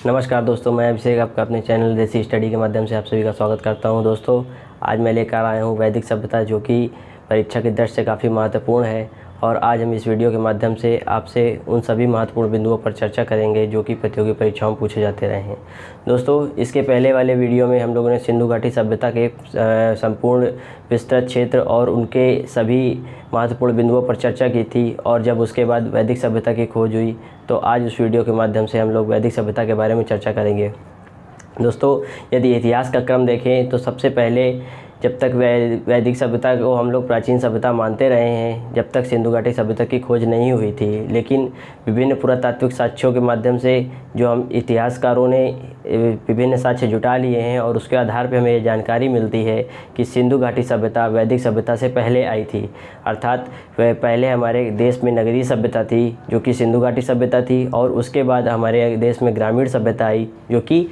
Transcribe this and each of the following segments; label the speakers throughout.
Speaker 1: नमस्कार दोस्तों, मैं अभिषेक आपका अपने चैनल देसी स्टडी के माध्यम से आप सभी का स्वागत करता हूं। दोस्तों, आज मैं लेकर आया हूं वैदिक सभ्यता, जो कि परीक्षा की दृष्टि से काफ़ी महत्वपूर्ण है। और आज हम इस वीडियो के माध्यम से आपसे उन सभी महत्वपूर्ण बिंदुओं पर चर्चा करेंगे जो कि प्रतियोगी परीक्षाओं में पूछे जाते रहे हैं। दोस्तों, इसके पहले वाले वीडियो में हम लोगों ने सिंधु घाटी सभ्यता के संपूर्ण विस्तृत क्षेत्र और उनके सभी महत्वपूर्ण बिंदुओं पर चर्चा की थी, और जब उसके बाद वैदिक सभ्यता की खोज हुई, तो आज उस वीडियो के माध्यम से हम लोग वैदिक सभ्यता के बारे में चर्चा करेंगे। दोस्तों, यदि इतिहास का क्रम देखें तो सबसे पहले जब तक वैदिक सभ्यता को हम लोग प्राचीन सभ्यता मानते रहे हैं, जब तक सिंधु घाटी सभ्यता की खोज नहीं हुई थी। लेकिन विभिन्न पुरातात्विक साक्ष्यों के माध्यम से जो हम इतिहासकारों ने विभिन्न साक्ष्य जुटा लिए हैं, और उसके आधार पर हमें ये जानकारी मिलती है कि सिंधु घाटी सभ्यता वैदिक सभ्यता से पहले आई थी। अर्थात वह पहले हमारे देश में नगरीय सभ्यता थी जो कि सिंधु घाटी सभ्यता थी, और उसके बाद हमारे देश में ग्रामीण सभ्यता आई जो कि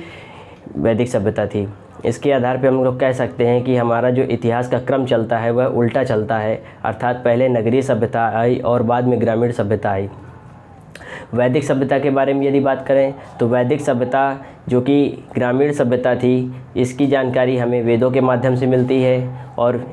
Speaker 1: वैदिक सभ्यता थी। इसके आधार पे हम लोग कह सकते हैं कि हमारा जो इतिहास का क्रम चलता है वह उल्टा चलता है। अर्थात पहले नगरीय सभ्यता आई और बाद में ग्रामीण सभ्यता आई। वैदिक सभ्यता के बारे में यदि बात करें तो वैदिक सभ्यता जो कि ग्रामीण सभ्यता थी, इसकी जानकारी हमें वेदों के माध्यम से मिलती है, और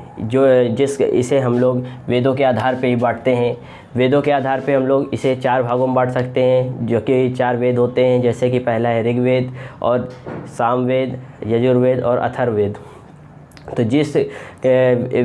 Speaker 1: इसे हम लोग वेदों के आधार पे ही बांटते हैं। वेदों के आधार पे हम लोग इसे 4 भागों में बांट सकते हैं, जो कि 4 वेद होते हैं, जैसे कि पहला है ऋग्वेद और सामवेद, यजुर्वेद और अथर्ववेद। तो जिस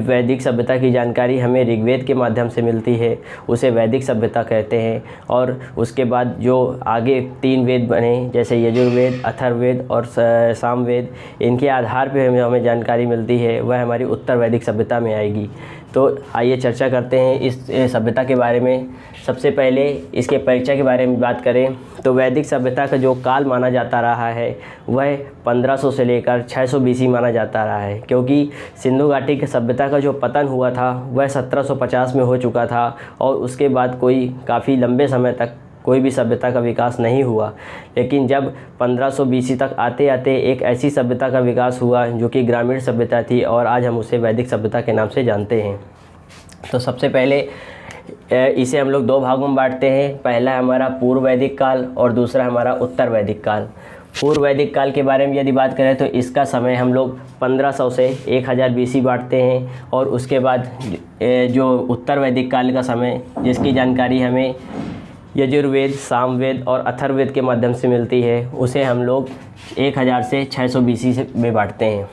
Speaker 1: वैदिक सभ्यता की जानकारी हमें ऋग्वेद के माध्यम से मिलती है उसे वैदिक सभ्यता कहते हैं। और उसके बाद जो आगे 3 वेद बने, जैसे यजुर्वेद, अथर्ववेद और सामवेद, इनके आधार पे हमें जानकारी मिलती है, वह हमारी उत्तर वैदिक सभ्यता में आएगी। तो आइए चर्चा करते हैं इस सभ्यता के बारे में। सबसे पहले इसके परीक्षा के बारे में बात करें तो वैदिक सभ्यता का जो काल माना जाता रहा है वह 1500 से लेकर 600 BC माना जाता रहा है, क्योंकि सिंधु घाटी की सभ्यता का जो पतन हुआ था वह 1750 में हो चुका था, और उसके बाद कोई काफ़ी लंबे समय तक कोई भी सभ्यता का विकास नहीं हुआ। लेकिन जब 1500 BC तक आते आते एक ऐसी सभ्यता का विकास हुआ जो कि ग्रामीण सभ्यता थी, और आज हम उसे वैदिक सभ्यता के नाम से जानते हैं। तो सबसे पहले इसे हम लोग 2 भागों में बांटते हैं। पहला हमारा पूर्व वैदिक काल और दूसरा हमारा उत्तर वैदिक काल। पूर्व वैदिक काल के बारे में यदि बात करें तो इसका समय हम लोग 1500 से 1000 BC बांटते हैं, और उसके बाद जो उत्तर वैदिक काल का समय, जिसकी जानकारी हमें यजुर्वेद, सामवेद और अथर्ववेद के माध्यम से मिलती है, उसे हम लोग 1000 से 600 BC में बांटते हैं।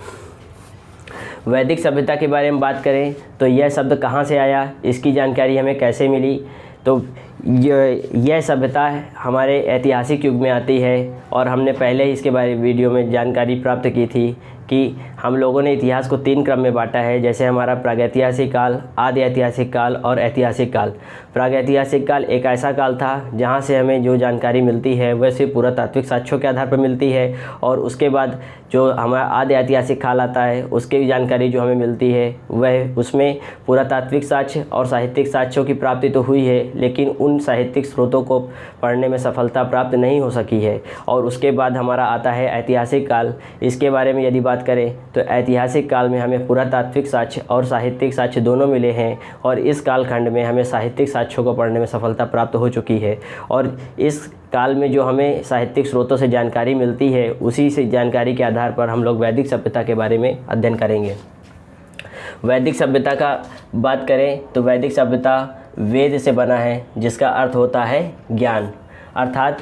Speaker 1: वैदिक सभ्यता के बारे में बात करें तो यह शब्द कहाँ से आया, इसकी जानकारी हमें कैसे मिली। तो यह सभ्यता हमारे ऐतिहासिक युग में आती है, और हमने पहले ही इसके बारे में वीडियो में जानकारी प्राप्त की थी कि हम लोगों ने इतिहास को 3 क्रम में बांटा है, जैसे हमारा प्रागैतिहासिक काल, आदि ऐतिहासिक काल और ऐतिहासिक काल। प्रागैतिहासिक काल एक ऐसा काल था जहां से हमें जो जानकारी मिलती है वह सिर्फ पुरातात्विक साक्ष्यों के आधार पर मिलती है, और उसके बाद जो हमारा आदि ऐतिहासिक काल आता है उसकी जानकारी जो हमें मिलती है वह उसमें पुरातात्विक साक्ष्य और साहित्यिक साक्ष्यों की प्राप्ति तो हुई है, लेकिन उन साहित्यिक स्रोतों को पढ़ने में सफलता प्राप्त नहीं हो सकी है। और उसके बाद हमारा आता है ऐतिहासिक काल। इसके बारे में यदि बात करें तो ऐतिहासिक काल में हमें पुरातात्विक साक्ष्य और साहित्यिक साक्ष्य दोनों मिले हैं, और इस कालखंड में हमें साहित्यिक साक्ष्यों को पढ़ने में सफलता प्राप्त हो चुकी है। और इस काल में जो हमें साहित्यिक स्रोतों से जानकारी मिलती है, उसी से जानकारी के आधार पर हम लोग वैदिक सभ्यता के बारे में अध्ययन करेंगे। वैदिक सभ्यता का बात करें तो वैदिक सभ्यता वेद से बना है, जिसका अर्थ होता है ज्ञान। अर्थात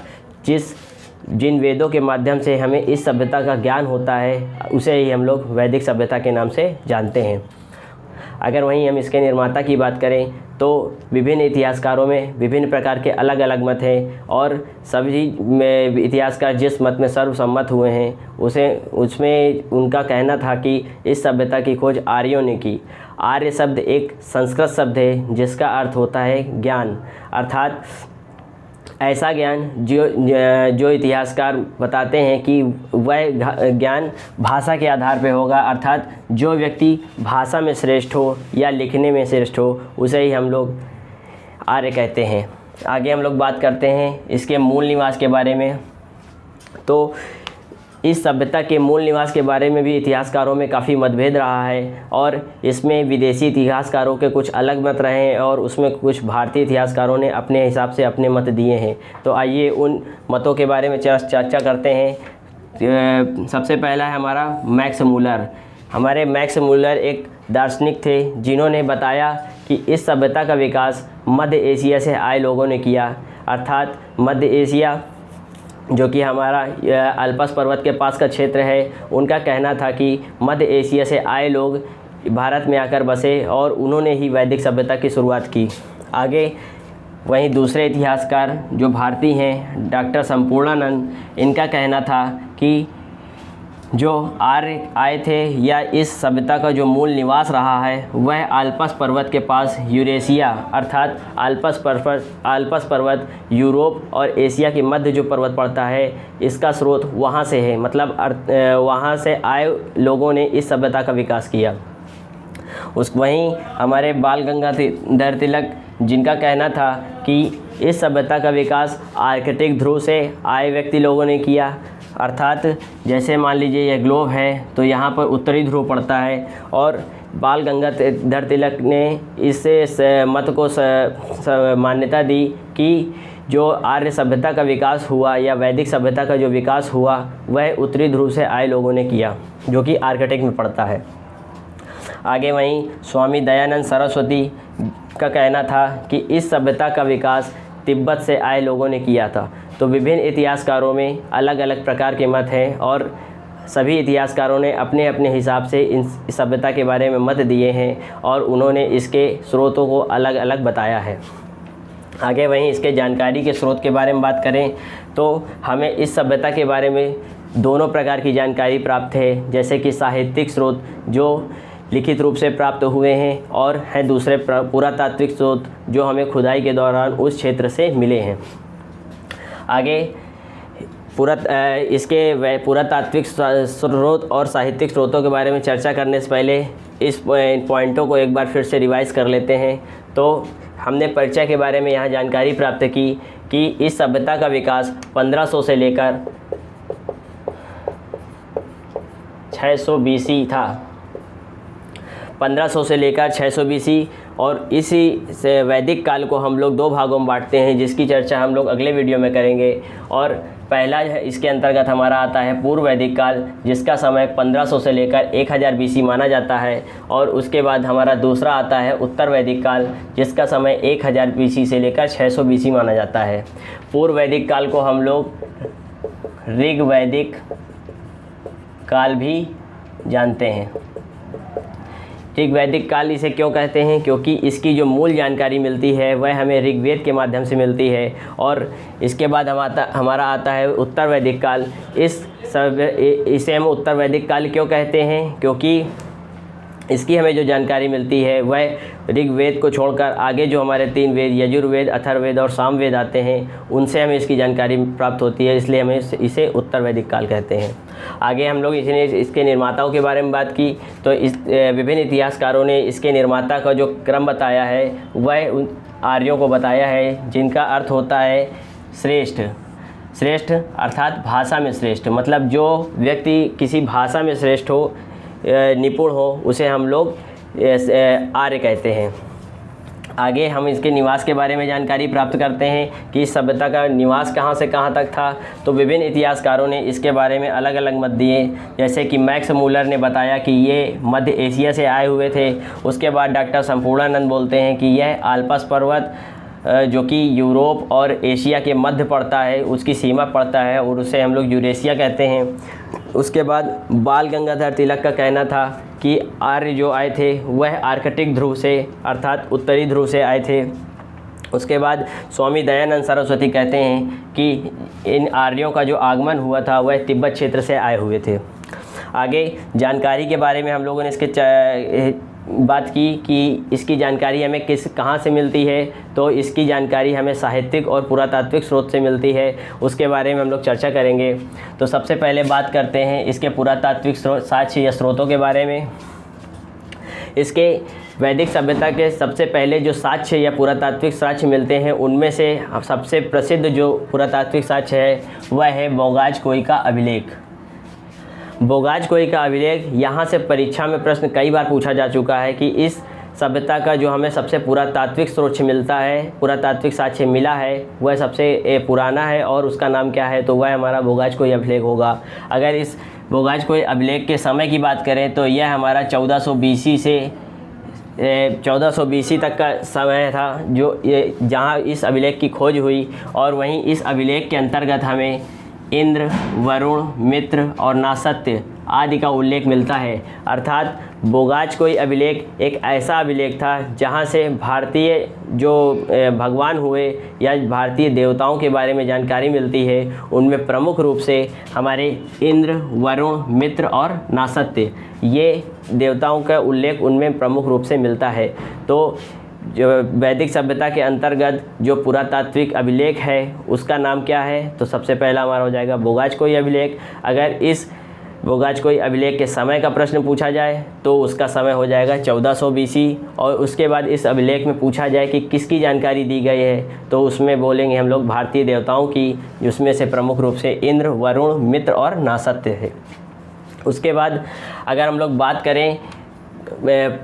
Speaker 1: जिन वेदों के माध्यम से हमें इस सभ्यता का ज्ञान होता है उसे ही हम लोग वैदिक सभ्यता के नाम से जानते हैं। अगर वहीं हम इसके निर्माता की बात करें तो विभिन्न इतिहासकारों में विभिन्न प्रकार के अलग अलग मत हैं, और सभी में इतिहासकार जिस मत में सर्वसम्मत हुए हैं उसमें उनका कहना था कि इस सभ्यता की खोज आर्यों ने की। आर्य शब्द एक संस्कृत शब्द है जिसका अर्थ होता है ज्ञान। अर्थात ऐसा ज्ञान जो इतिहासकार बताते हैं कि वह ज्ञान भाषा के आधार पर होगा। अर्थात जो व्यक्ति भाषा में श्रेष्ठ हो या लिखने में श्रेष्ठ हो उसे ही हम लोग आर्य कहते हैं। आगे हम लोग बात करते हैं इसके मूल निवास के बारे में। तो इस सभ्यता के मूल निवास के बारे में भी इतिहासकारों में काफ़ी मतभेद रहा है और इसमें विदेशी इतिहासकारों के कुछ अलग मत रहे हैं और उसमें कुछ भारतीय इतिहासकारों ने अपने हिसाब से अपने मत दिए हैं। तो आइए उन मतों के बारे में चर्चा करते हैं। सबसे पहला है हमारा मैक्स मूलर। हमारे मैक्स मूलर एक दार्शनिक थे जिन्होंने बताया कि इस सभ्यता का विकास मध्य एशिया से आए लोगों ने किया, अर्थात मध्य एशिया जो कि हमारा अल्पस पर्वत के पास का क्षेत्र है, उनका कहना था कि मध्य एशिया से आए लोग भारत में आकर बसे और उन्होंने ही वैदिक सभ्यता की शुरुआत की। आगे वहीं दूसरे इतिहासकार जो भारतीय हैं डॉक्टर संपूर्णानंद, इनका कहना था कि जो आर्य आए थे या इस सभ्यता का जो मूल निवास रहा है वह आल्पस पर्वत के पास यूरेशिया, अर्थात आल्पस पर्वत यूरोप और एशिया के मध्य जो पर्वत पड़ता है इसका स्रोत वहाँ से है, मतलब वहाँ से आए लोगों ने इस सभ्यता का विकास किया। वहीं हमारे बाल गंगाधर तिलक, जिनका कहना था कि इस सभ्यता का विकास आर्कटिक ध्रुव से आए व्यक्ति लोगों ने किया, अर्थात जैसे मान लीजिए यह ग्लोब है तो यहाँ पर उत्तरी ध्रुव पड़ता है और बाल गंगाधर तिलक ने इससे मत को मान्यता दी कि जो आर्य सभ्यता का विकास हुआ या वैदिक सभ्यता का जो विकास हुआ वह उत्तरी ध्रुव से आए लोगों ने किया, जो कि आर्कटिक में पड़ता है। आगे वहीं स्वामी दयानंद सरस्वती का कहना था कि इस सभ्यता का विकास तिब्बत से आए लोगों ने किया था। तो विभिन्न इतिहासकारों में अलग अलग प्रकार के मत हैं और सभी इतिहासकारों ने अपने अपने हिसाब से इन सभ्यता के बारे में मत दिए हैं और उन्होंने इसके स्रोतों को अलग अलग बताया है। आगे वहीं इसके जानकारी के स्रोत के बारे में बात करें तो हमें इस सभ्यता के बारे में दोनों प्रकार की जानकारी प्राप्त है, जैसे कि साहित्यिक स्रोत जो लिखित रूप से प्राप्त हुए हैं और हैं दूसरे पुरातात्विक स्रोत जो हमें खुदाई के दौरान उस क्षेत्र से मिले हैं। आगे इसके पुरातात्विक स्रोत और साहित्यिक स्रोतों के बारे में चर्चा करने से पहले इस पॉइंटों को एक बार फिर से रिवाइज कर लेते हैं। तो हमने परिचय के बारे में यहाँ जानकारी प्राप्त की कि इस सभ्यता का विकास 1500 से लेकर 600 BC था, 1500 से लेकर 600 BC। और इसी से वैदिक काल को हम लोग दो भागों में बांटते हैं, जिसकी चर्चा हम लोग अगले वीडियो में करेंगे। और पहला इसके अंतर्गत हमारा आता है पूर्व वैदिक काल, जिसका समय 1500 से लेकर 1000 BC माना जाता है। और उसके बाद हमारा दूसरा आता है उत्तर वैदिक काल, जिसका समय 1000 BC से लेकर 600 BC माना जाता है। पूर्व वैदिक काल को हम लोग ऋग वैदिक काल भी जानते हैं। ऋग वैदिक काल इसे क्यों कहते हैं? क्योंकि इसकी जो मूल जानकारी मिलती है वह हमें ऋग्वेद के माध्यम से मिलती है। और इसके बाद हमारा आता है उत्तर वैदिक काल। इसे हम उत्तर वैदिक काल क्यों कहते हैं? क्योंकि इसकी हमें जो जानकारी मिलती है वह ऋग्वेद को छोड़कर आगे जो हमारे 3 वेद यजुर्वेद, अथर्ववेद और सामवेद आते हैं उनसे हमें इसकी जानकारी प्राप्त होती है, इसलिए हमें इसे उत्तर वैदिक काल कहते हैं। आगे हम लोग इसके निर्माताओं के बारे में बात की तो विभिन्न इतिहासकारों ने इसके निर्माता का जो क्रम बताया है वह उन आर्यों को बताया है, जिनका अर्थ होता है श्रेष्ठ। श्रेष्ठ अर्थात भाषा में श्रेष्ठ, मतलब जो व्यक्ति किसी भाषा में श्रेष्ठ हो, निपुण हो, उसे हम लोग आर्य कहते हैं। आगे हम इसके निवास के बारे में जानकारी प्राप्त करते हैं कि इस सभ्यता का निवास कहाँ से कहाँ तक था। तो विभिन्न इतिहासकारों ने इसके बारे में अलग अलग मत दिए, जैसे कि मैक्स मूलर ने बताया कि ये मध्य एशिया से आए हुए थे। उसके बाद डॉक्टर संपूर्णानंद बोलते हैं कि यह आल्पस पर्वत जो कि यूरोप और एशिया के मध्य पड़ता है, उसकी सीमा पड़ता है और उसे हम लोग यूरेशिया कहते हैं। उसके बाद बाल गंगाधर तिलक का कहना था कि आर्य जो आए थे वह आर्कटिक ध्रुव से अर्थात उत्तरी ध्रुव से आए थे। उसके बाद स्वामी दयानंद सरस्वती कहते हैं कि इन आर्यों का जो आगमन हुआ था वह तिब्बत क्षेत्र से आए हुए थे। आगे जानकारी के बारे में हम लोगों ने इसके बात की कि इसकी जानकारी हमें कहाँ से मिलती है। तो इसकी जानकारी हमें साहित्यिक और पुरातात्विक स्रोत से मिलती है, उसके बारे में हम लोग चर्चा करेंगे। तो सबसे पहले बात करते हैं इसके पुरातात्विक साक्ष्य या स्रोतों के बारे में। इसके वैदिक सभ्यता के सबसे पहले जो साक्ष्य या पुरातात्विक साक्ष्य मिलते हैं उनमें से सबसे प्रसिद्ध जो पुरातात्विक साक्ष्य है वह है बोगाज कोई का अभिलेख। बोगाज-कोई का अभिलेख, यहाँ से परीक्षा में प्रश्न कई बार पूछा जा चुका है कि इस सभ्यता का जो हमें सबसे पुरातात्विक स्रोत मिलता है, पुरातात्विक साक्ष्य मिला है, वह सबसे पुराना है और उसका नाम क्या है, तो वह हमारा बोगाज-कोई अभिलेख होगा। अगर इस बोगाज-कोई अभिलेख के समय की बात करें तो यह हमारा 1400 BC से 1400 BC तक का समय था जो ये जहाँ इस अभिलेख की खोज हुई। और वहीं इस अभिलेख के अंतर्गत हमें इंद्र, वरुण, मित्र और नासत्य आदि का उल्लेख मिलता है। अर्थात बोगाज-कोई अभिलेख एक ऐसा अभिलेख था जहाँ से भारतीय जो भगवान हुए या भारतीय देवताओं के बारे में जानकारी मिलती है। उनमें प्रमुख रूप से हमारे इंद्र, वरुण, मित्र और नासत्य, ये देवताओं का उल्लेख उनमें प्रमुख रूप से मिलता है। तो जो वैदिक सभ्यता के अंतर्गत जो पुरातात्विक अभिलेख है उसका नाम क्या है, तो सबसे पहला हमारा हो जाएगा बोगाज-कोई अभिलेख। अगर इस बोगाज-कोई अभिलेख के समय का प्रश्न पूछा जाए तो उसका समय हो जाएगा 1400 BC। और उसके बाद इस अभिलेख में पूछा जाए कि किसकी जानकारी दी गई है, तो उसमें बोलेंगे हम लोग भारतीय देवताओं की, जिसमें से प्रमुख रूप से इंद्र, वरुण, मित्र और नासत्य है। उसके बाद अगर हम लोग बात करें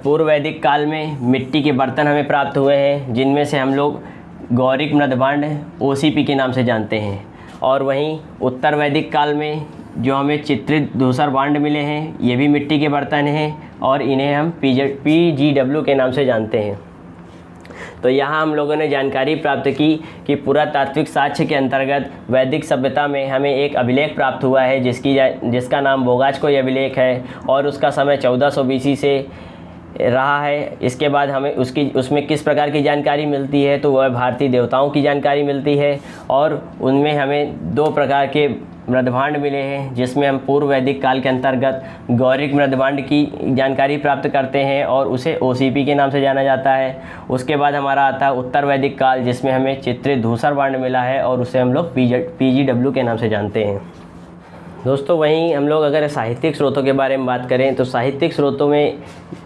Speaker 1: पूर्व वैदिक काल में मिट्टी के बर्तन हमें प्राप्त हुए हैं, जिनमें से हम लोग गौरिक मृदभांड OCP के नाम से जानते हैं। और वहीं उत्तर वैदिक काल में जो हमें चित्रित धूसर भांड मिले हैं, ये भी मिट्टी के बर्तन हैं और इन्हें हम PGW के नाम से जानते हैं। तो यहाँ हम लोगों ने जानकारी प्राप्त की कि पुरातात्विक साक्ष्य के अंतर्गत वैदिक सभ्यता में हमें एक अभिलेख प्राप्त हुआ है जिसका नाम बोगाज-कोई अभिलेख है और उसका समय 1400 BC से रहा है। इसके बाद हमें उसमें किस प्रकार की जानकारी मिलती है, तो वह भारतीय देवताओं की जानकारी मिलती है। और उनमें हमें 2 प्रकार के मृदभांड मिले हैं, जिसमें हम पूर्व वैदिक काल के अंतर्गत गौरिक मृदभांड की जानकारी प्राप्त करते हैं और उसे OCP के नाम से जाना जाता है। उसके बाद हमारा आता है उत्तर वैदिक काल, जिसमें हमें चित्रित धूसर भांड मिला है और उसे हम लोग PGW के नाम से जानते हैं। दोस्तों, वहीं हम लोग अगर साहित्यिक स्रोतों के बारे में बात करें तो साहित्यिक स्रोतों में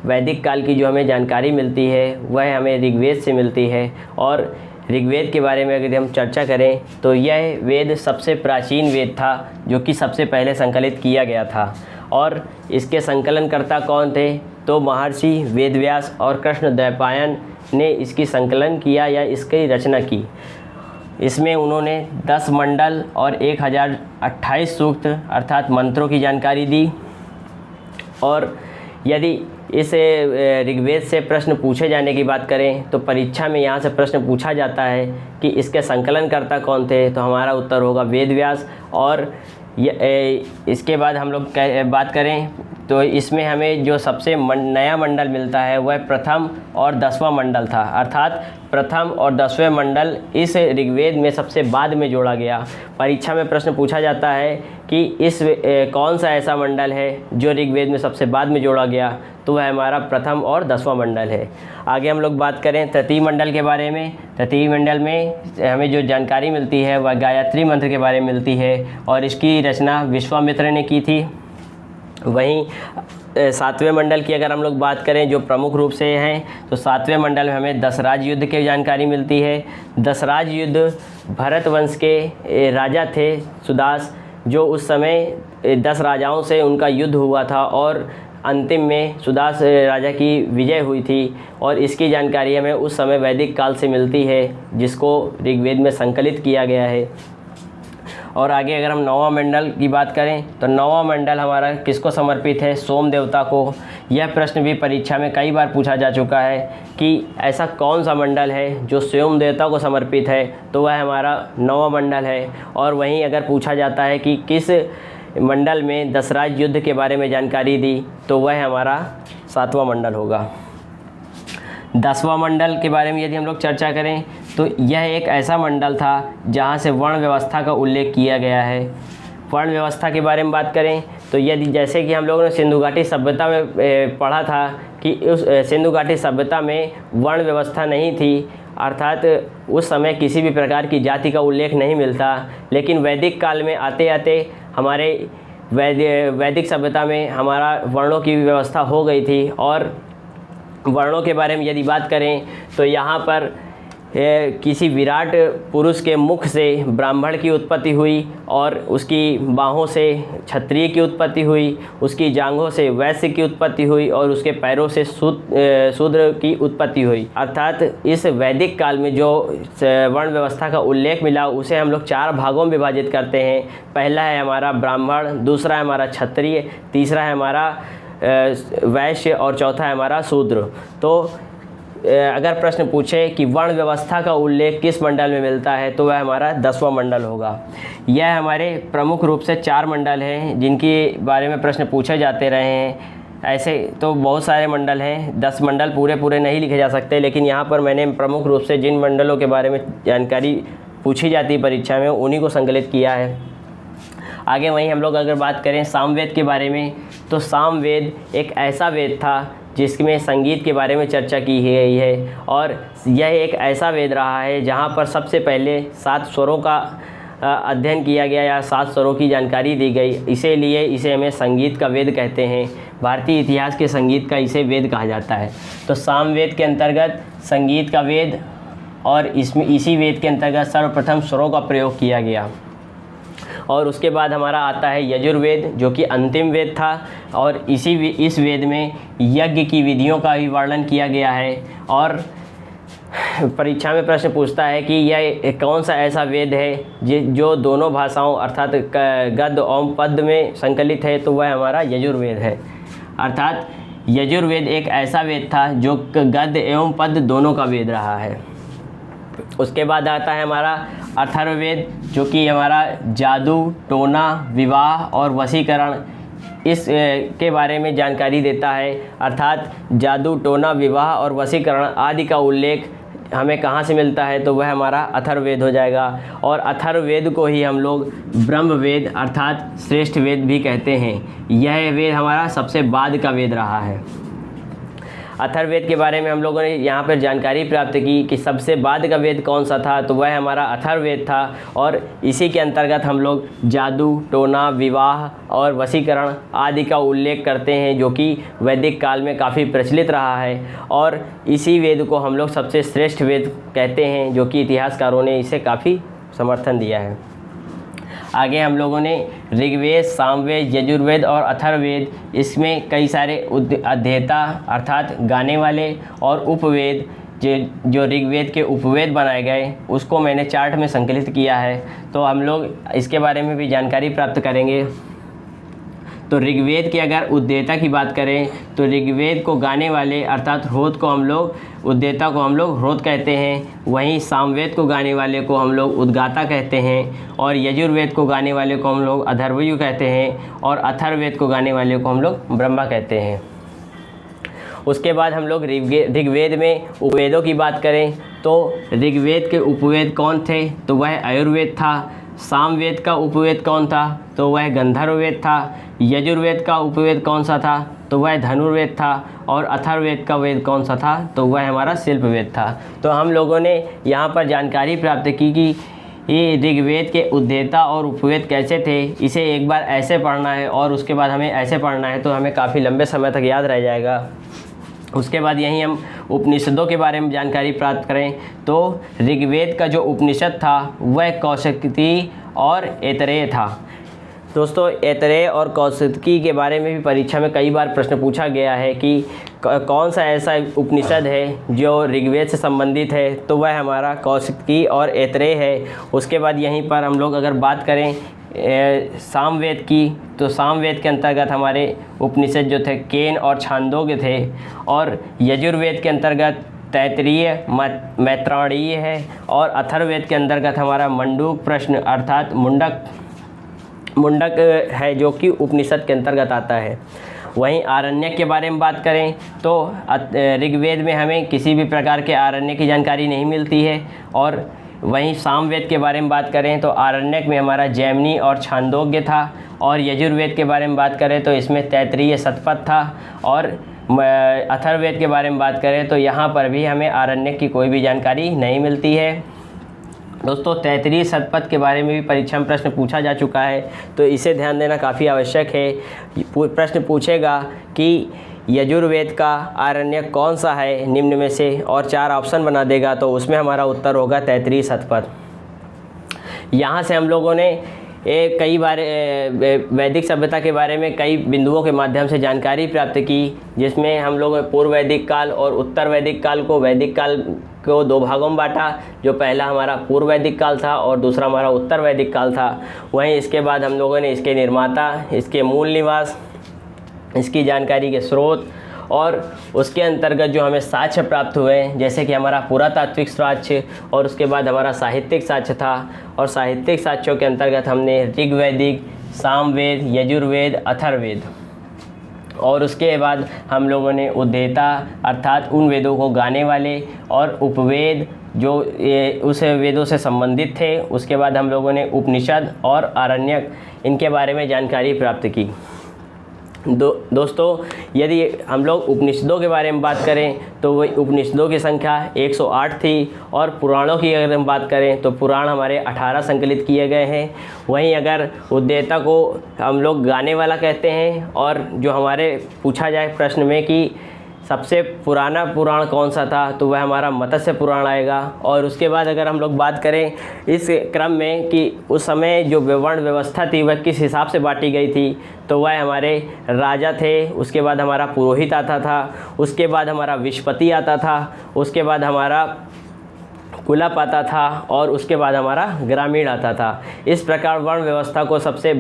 Speaker 1: वैदिक काल की जो हमें जानकारी मिलती है वह हमें ऋग्वेद से मिलती है। और ऋग्वेद के बारे में अगर हम चर्चा करें तो यह वेद सबसे प्राचीन वेद था जो कि सबसे पहले संकलित किया गया था। और इसके संकलनकर्ता कौन थे, तो महर्षि वेदव्यास और कृष्णद्वैपायन ने इसकी संकलन किया या इसकी रचना की। इसमें उन्होंने 10 मंडल और 1028 सूक्त अर्थात मंत्रों की जानकारी दी। और यदि इस ऋग्वेद से प्रश्न पूछे जाने की बात करें तो परीक्षा में यहाँ से प्रश्न पूछा जाता है कि इसके संकलनकर्ता कौन थे, तो हमारा उत्तर होगा वेदव्यास। और इसके बाद हम लोग बात करें तो इसमें हमें जो सबसे नया मंडल मिलता है वह प्रथम और 10वां मंडल था। अर्थात प्रथम और 10वें मंडल इस ऋग्वेद में सबसे बाद में जोड़ा गया। परीक्षा में प्रश्न पूछा जाता है कि कौन सा ऐसा मंडल है जो ऋग्वेद में सबसे बाद में जोड़ा गया, तो वह हमारा प्रथम और 10वां मंडल है। आगे हम लोग बात करें तृतीय मंडल के बारे में। तृतीय मंडल में हमें जो जानकारी मिलती है वह गायत्री मंत्र के बारे में मिलती है और इसकी रचना विश्वामित्र ने की थी। वहीं 7वें मंडल की अगर हम लोग बात करें जो प्रमुख रूप से हैं, तो 7वें मंडल में हमें दशराज युद्ध की जानकारी मिलती है। दशराज युद्ध भरत वंश के राजा थे सुदास, जो उस समय 10 राजाओं से उनका युद्ध हुआ था और अंतिम में सुदास राजा की विजय हुई थी। और इसकी जानकारी हमें उस समय वैदिक काल से मिलती है, जिसको ऋग्वेद में संकलित किया गया है। और आगे अगर हम 9वां मंडल की बात करें तो 9वां मंडल हमारा किसको समर्पित है, सोम देवता को। यह प्रश्न भी परीक्षा में कई बार पूछा जा चुका है कि ऐसा कौन सा मंडल है जो सोम देवता को समर्पित है, तो वह हमारा 9वां मंडल है। और वहीं अगर पूछा जाता है कि किस मंडल में दशराज युद्ध के बारे में जानकारी दी, तो वह हमारा 7वां मंडल होगा। 10वां मंडल के बारे में यदि हम लोग चर्चा करें तो यह एक ऐसा मंडल था जहां से वर्ण व्यवस्था का उल्लेख किया गया है। वर्ण व्यवस्था के बारे में बात करें तो यदि जैसे कि हम लोगों ने सिंधु घाटी सभ्यता में पढ़ा था कि उस सिंधु घाटी सभ्यता में वर्ण व्यवस्था नहीं थी, अर्थात उस समय किसी भी प्रकार की जाति का उल्लेख नहीं मिलता। लेकिन वैदिक काल में आते आते हमारे वैदिक सभ्यता में हमारा वर्णों की व्यवस्था हो गई थी। और वर्णों के बारे में यदि बात करें तो यहाँ पर किसी विराट पुरुष के मुख से ब्राह्मण की उत्पत्ति हुई, और उसकी बाहों से क्षत्रिय की उत्पत्ति हुई, उसकी जांघों से वैश्य की उत्पत्ति हुई, और उसके पैरों से शूद्र की उत्पत्ति हुई। अर्थात इस वैदिक काल में जो वर्ण व्यवस्था का उल्लेख मिला उसे हम लोग 4 भागों में विभाजित करते हैं। पहला है हमारा ब्राह्मण, दूसरा है हमारा क्षत्रिय, तीसरा है हमारा वैश्य, और चौथा है हमारा शूद्र। तो अगर प्रश्न पूछे कि वर्ण व्यवस्था का उल्लेख किस मंडल में मिलता है, तो वह हमारा 10वां मंडल होगा। यह हमारे प्रमुख रूप से 4 मंडल हैं जिनके बारे में प्रश्न पूछे जाते रहे हैं। ऐसे तो बहुत सारे मंडल हैं, 10 मंडल पूरे नहीं लिखे जा सकते, लेकिन यहाँ पर मैंने प्रमुख रूप से जिन मंडलों के बारे में जानकारी पूछी जाती है परीक्षा में उन्हीं को संकलित किया है। आगे वहीं हम लोग अगर बात करें सामवेद के बारे में, तो सामवेद एक ऐसा वेद था जिसमें संगीत के बारे में चर्चा की गई है, और यह एक ऐसा वेद रहा है जहाँ पर सबसे पहले 7 स्वरों का अध्ययन किया गया या 7 स्वरों की जानकारी दी गई। इसीलिए इसे हमें संगीत का वेद कहते हैं। भारतीय इतिहास के संगीत का इसे वेद कहा जाता है। तो सामवेद के अंतर्गत संगीत का वेद, और इसमें इसी वेद के अंतर्गत सर्वप्रथम स्वरों का प्रयोग किया गया। और उसके बाद हमारा आता है यजुर्वेद, जो कि अंतिम वेद था, और इस वेद में यज्ञ की विधियों का भी वर्णन किया गया है। और परीक्षा में प्रश्न पूछता है कि यह कौन सा ऐसा वेद है जो दोनों भाषाओं अर्थात गद्य और पद्य में संकलित है, तो वह हमारा यजुर्वेद है। अर्थात यजुर्वेद एक ऐसा वेद था जो गद्य एवं पद्य दोनों का वेद रहा है। उसके बाद आता है हमारा अथर्ववेद, जो कि हमारा जादू, टोना, विवाह और वशीकरण इस के बारे में जानकारी देता है। अर्थात जादू, टोना, विवाह और वशीकरण आदि का उल्लेख हमें कहाँ से मिलता है, तो वह हमारा अथर्ववेद हो जाएगा। और अथर्ववेद को ही हम लोग ब्रह्मवेद अर्थात श्रेष्ठ वेद भी कहते हैं। यह वेद हमारा सबसे बाद का वेद रहा है। अथर्ववेद के बारे में हम लोगों ने यहाँ पर जानकारी प्राप्त की कि सबसे बाद का वेद कौन सा था, तो वह हमारा अथर्ववेद था। और इसी के अंतर्गत हम लोग जादू, टोना, विवाह और वशीकरण आदि का उल्लेख करते हैं, जो कि वैदिक काल में काफ़ी प्रचलित रहा है। और इसी वेद को हम लोग सबसे श्रेष्ठ वेद कहते हैं, जो कि इतिहासकारों ने इसे काफ़ी समर्थन दिया है। आगे हम लोगों ने ऋग्वेद, सामवेद, यजुर्वेद और अथर्ववेद, इसमें कई सारे अध्येता अर्थात गाने वाले और उपवेद जो ऋग्वेद के उपवेद बनाए गए उसको मैंने चार्ट में संकलित किया है। तो हम लोग इसके बारे में भी जानकारी प्राप्त करेंगे। तो ऋग्वेद के अगर उद्देता की बात करें तो ऋग्वेद को गाने वाले अर्थात ह्रोत को हम लोग उद्देता को हम लोग ह्रोत कहते हैं। वहीं सामवेद को गाने वाले को हम लोग उद्गाता कहते हैं, और यजुर्वेद को गाने वाले को हम लोग अथर्वयु कहते हैं, और अथर्ववेद को गाने वाले को हम लोग ब्रह्मा कहते हैं। उसके बाद हम लोग ऋग्वेद में उपवेदों की बात करें तो ऋग्वेद के उपवेद कौन थे, तो वह आयुर्वेद था। सामवेद का उपवेद कौन था, तो वह गंधर्ववेद था। यजुर्वेद का उपवेद कौन सा था, तो वह धनुर्वेद था। और अथर्ववेद का वेद कौन सा था, तो वह हमारा शिल्पवेद था। तो हम लोगों ने यहाँ पर जानकारी प्राप्त की कि ये ऋग्वेद के उद्देता और उपवेद कैसे थे। इसे एक बार ऐसे पढ़ना है और उसके बाद हमें ऐसे पढ़ना है, तो हमें काफ़ी लंबे समय तक याद रह जाएगा। उसके बाद यहीं हम उपनिषदों के बारे में जानकारी प्राप्त करें तो ऋग्वेद का जो उपनिषद था वह कौशिकी और ऐतरेय था। दोस्तों, ऐतरेय और कौशिकी के बारे में भी परीक्षा में कई बार प्रश्न पूछा गया है कि कौन सा ऐसा उपनिषद है जो ऋग्वेद से संबंधित है, तो वह हमारा कौशिकी और ऐतरेय है। उसके बाद यहीं पर हम लोग अगर बात करें सामवेद की, तो सामवेद के अंतर्गत हमारे उपनिषद जो थे केन और छांदोग्य थे। और यजुर्वेद के अंतर्गत तैत्तिरीय, मैत्रायणीय है। और अथर्ववेद के अंतर्गत हमारा मंडूक प्रश्न अर्थात मुंडक है, जो कि उपनिषद के अंतर्गत आता है। वहीं आरण्यक के बारे में बात करें तो ऋग्वेद में हमें किसी भी प्रकार के आरण्य की जानकारी नहीं मिलती है। और वहीं सामवेद के बारे में बात करें तो आरण्यक में हमारा जैमिनी और छांदोग्य था। और यजुर्वेद के बारे में बात करें तो इसमें तैत्तिरीय, शतपथ था। और अथर्ववेद के बारे में बात करें तो यहाँ पर भी हमें आरण्यक की कोई भी जानकारी नहीं मिलती है। दोस्तों, तैत्तिरीय, शतपथ के बारे में भी परीक्षा में प्रश्न पूछा जा चुका है, तो इसे ध्यान देना काफ़ी आवश्यक है। प्रश्न पूछेगा कि यजुर्वेद का आरण्यक कौन सा है निम्न में से, और 4 ऑप्शन बना देगा तो उसमें हमारा उत्तर होगा तैत्तिरीय शतपथ। यहाँ से हम लोगों ने कई बार वैदिक सभ्यता के बारे में कई बिंदुओं के माध्यम से जानकारी प्राप्त की, जिसमें हम लोग पूर्व वैदिक काल और उत्तर वैदिक काल को, वैदिक काल को 2 भागों में बांटा, जो पहला हमारा पूर्व वैदिक काल था और दूसरा हमारा उत्तर वैदिक काल था। वहीं इसके बाद हम लोगों ने इसके निर्माता, इसके मूल निवास, इसकी जानकारी के स्रोत और उसके अंतर्गत जो हमें साक्ष्य प्राप्त हुए, जैसे कि हमारा पुरातात्विक साक्ष्य और उसके बाद हमारा साहित्यिक साक्ष्य था। और साहित्यिक साक्ष्यों के अंतर्गत हमने ऋग्वैदिक, सामवेद, यजुर्वेद, अथर्ववेद, और उसके बाद हम लोगों ने उद्देता अर्थात उन वेदों को गाने वाले, और उपवेद जो उस वेदों से संबंधित थे। उसके बाद हम लोगों ने उपनिषद और आरण्यक, इनके बारे में जानकारी प्राप्त की। दोस्तों, यदि हम लोग उपनिषदों के बारे में बात करें तो वही उपनिषदों की संख्या 108 थी, और पुराणों की अगर हम बात करें तो पुराण हमारे 18 संकलित किए गए हैं। वहीं अगर उद्देता को हम लोग गाने वाला कहते हैं, और जो हमारे पूछा जाए प्रश्न में कि सबसे पुराना पुराण कौन सा था, तो वह हमारा मत्स्य पुराण आएगा। और उसके बाद अगर हम लोग बात करें इस क्रम में कि उस समय जो वर्ण व्यवस्था थी वह किस हिसाब से बांटी गई थी, तो वह हमारे राजा थे, उसके बाद हमारा पुरोहित आता था, उसके बाद हमारा विशपति आता था, उसके बाद हमारा कुलप आता था, और उसके बाद हमारा ग्रामीण आता था। इस प्रकार वर्ण व्यवस्था को सबसे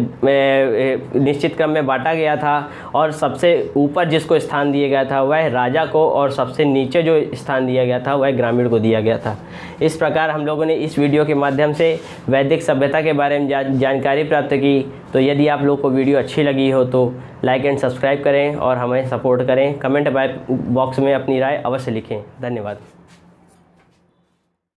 Speaker 1: निश्चित क्रम में बांटा गया था, और सबसे ऊपर जिसको स्थान दिया गया था वह राजा को, और सबसे नीचे जो स्थान दिया गया था वह ग्रामीण को दिया गया था। इस प्रकार हम लोगों ने इस वीडियो के माध्यम से वैदिक सभ्यता के बारे में जानकारी प्राप्त की। तो यदि आप लोग को वीडियो अच्छी लगी हो तो लाइक एंड सब्सक्राइब करें और हमें सपोर्ट करें। कमेंट बॉक्स में अपनी राय अवश्य लिखें। धन्यवाद।